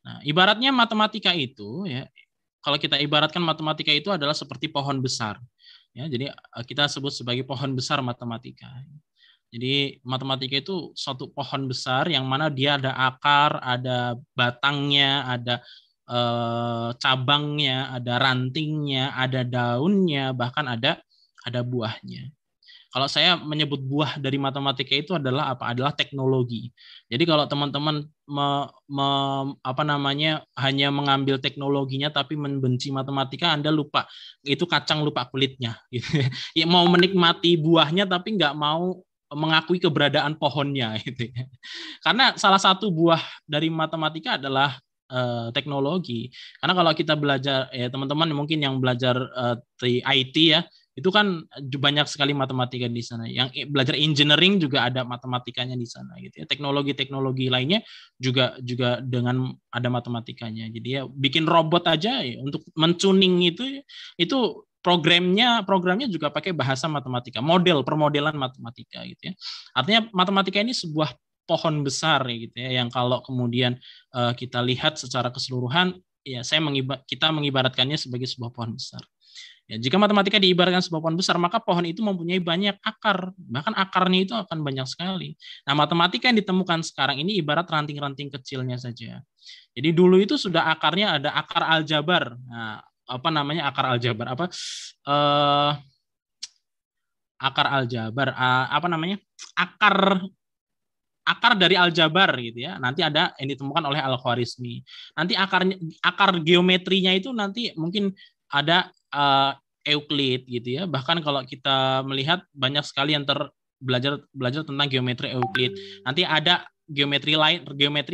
Nah, ibaratnya matematika itu ya, kalau kita ibaratkan matematika itu adalah seperti pohon besar. Ya, jadi kita sebut sebagai pohon besar matematika. Jadi matematika itu suatu pohon besar yang mana dia ada akar, ada batangnya, ada cabangnya, ada rantingnya, ada daunnya, bahkan ada buahnya. Kalau saya menyebut buah dari matematika itu adalah apa? Adalah teknologi. Jadi kalau teman-teman apa namanya hanya mengambil teknologinya tapi membenci matematika, Anda lupa itu kacang lupa kulitnya. Gitu. Ya, mau menikmati buahnya tapi nggak mau mengakui keberadaan pohonnya. Gitu. Karena salah satu buah dari matematika adalah teknologi. Karena kalau kita belajar, ya teman-teman mungkin yang belajar di IT ya, itu kan banyak sekali matematika di sana. Yang belajar engineering juga ada matematikanya di sana gitu ya. Teknologi-teknologi lainnya juga juga dengan ada matematikanya. Jadi ya bikin robot aja ya, untuk mentuning itu programnya juga pakai bahasa matematika, permodelan matematika gitu ya. Artinya matematika ini sebuah pohon besar gitu ya, yang kalau kemudian kita lihat secara keseluruhan ya kita mengibaratkannya sebagai sebuah pohon besar. Ya, jika matematika diibaratkan sebuah pohon besar, maka pohon itu mempunyai banyak akar, bahkan akarnya itu akan banyak sekali. Nah, matematika yang ditemukan sekarang ini ibarat ranting-ranting kecilnya saja. Jadi dulu itu sudah akarnya ada akar aljabar. Nah, apa namanya akar aljabar? Eh, akar aljabar? Apa namanya? Akar akar dari aljabar gitu ya. Nanti ada yang ditemukan oleh Al-Khwarizmi. Nanti akar geometrinya itu nanti mungkin ada Euclid gitu ya. Bahkan kalau kita melihat banyak sekali yang belajar belajar tentang geometri Euclid. Nanti ada geometri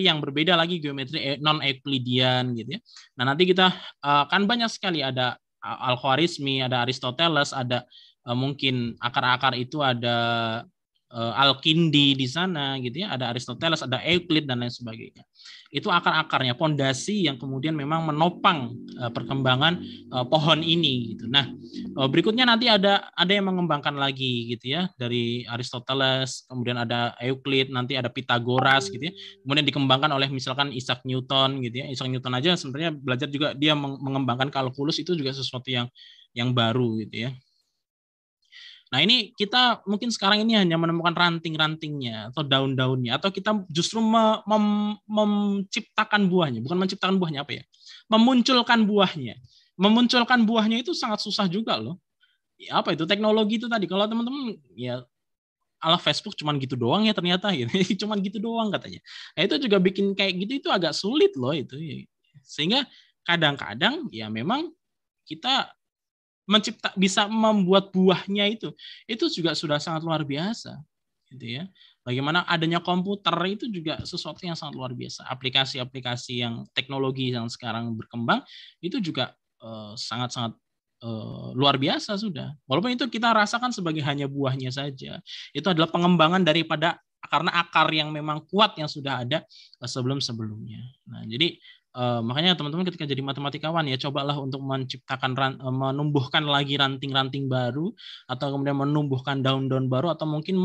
yang berbeda lagi, geometri non Euclidean gitu ya. Nah, nanti kita kan banyak sekali ada Al-Khwarizmi, ada Aristoteles, ada mungkin akar-akar itu ada Al-Kindi di sana gitu ya, ada Aristoteles, ada Euclid dan lain sebagainya. Itu akar-akarnya, pondasi yang kemudian memang menopang perkembangan pohon ini gitu. Nah, berikutnya nanti ada yang mengembangkan lagi gitu ya, dari Aristoteles, kemudian ada Euclid, nanti ada Pythagoras gitu ya. Kemudian dikembangkan oleh misalkan Isaac Newton gitu ya. Isaac Newton aja sebenarnya belajar juga dia mengembangkan kalkulus, itu juga sesuatu yang baru gitu ya. Nah, ini kita mungkin sekarang ini hanya menemukan ranting-rantingnya atau daun-daunnya, atau kita justru menciptakan buahnya, bukan menciptakan buahnya apa ya? Memunculkan buahnya. Memunculkan buahnya itu sangat susah juga loh. Ya, apa itu teknologi itu tadi? Kalau teman-teman ya ala Facebook cuman gitu doang ya ternyata gitu. Cuman gitu doang katanya. Nah, itu juga bikin kayak gitu itu agak sulit loh itu. Sehingga kadang-kadang ya memang kita bisa membuat buahnya itu juga sudah sangat luar biasa gitu ya. Bagaimana adanya komputer itu juga sesuatu yang sangat luar biasa. Aplikasi-aplikasi yang teknologi yang sekarang berkembang itu juga sangat-sangat luar biasa sudah. Walaupun itu kita rasakan sebagai hanya buahnya saja. Itu adalah pengembangan daripada karena akar yang memang kuat yang sudah ada sebelum-sebelumnya. Nah, jadi makanya teman-teman ketika jadi matematikawan ya cobalah untuk menumbuhkan lagi ranting-ranting baru, atau kemudian menumbuhkan daun-daun baru, atau mungkin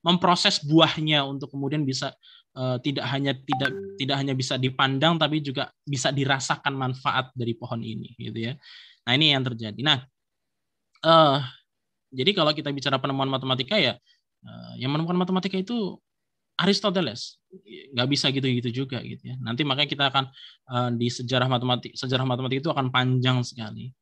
memproses buahnya untuk kemudian bisa tidak hanya bisa dipandang tapi juga bisa dirasakan manfaat dari pohon ini gitu ya. Nah, ini yang terjadi. Nah, jadi kalau kita bicara penemuan matematika ya yang menemukan matematika itu Aristoteles, nggak bisa gitu-gitu juga gitu ya. Nanti makanya kita akan di sejarah matematik itu akan panjang sekali.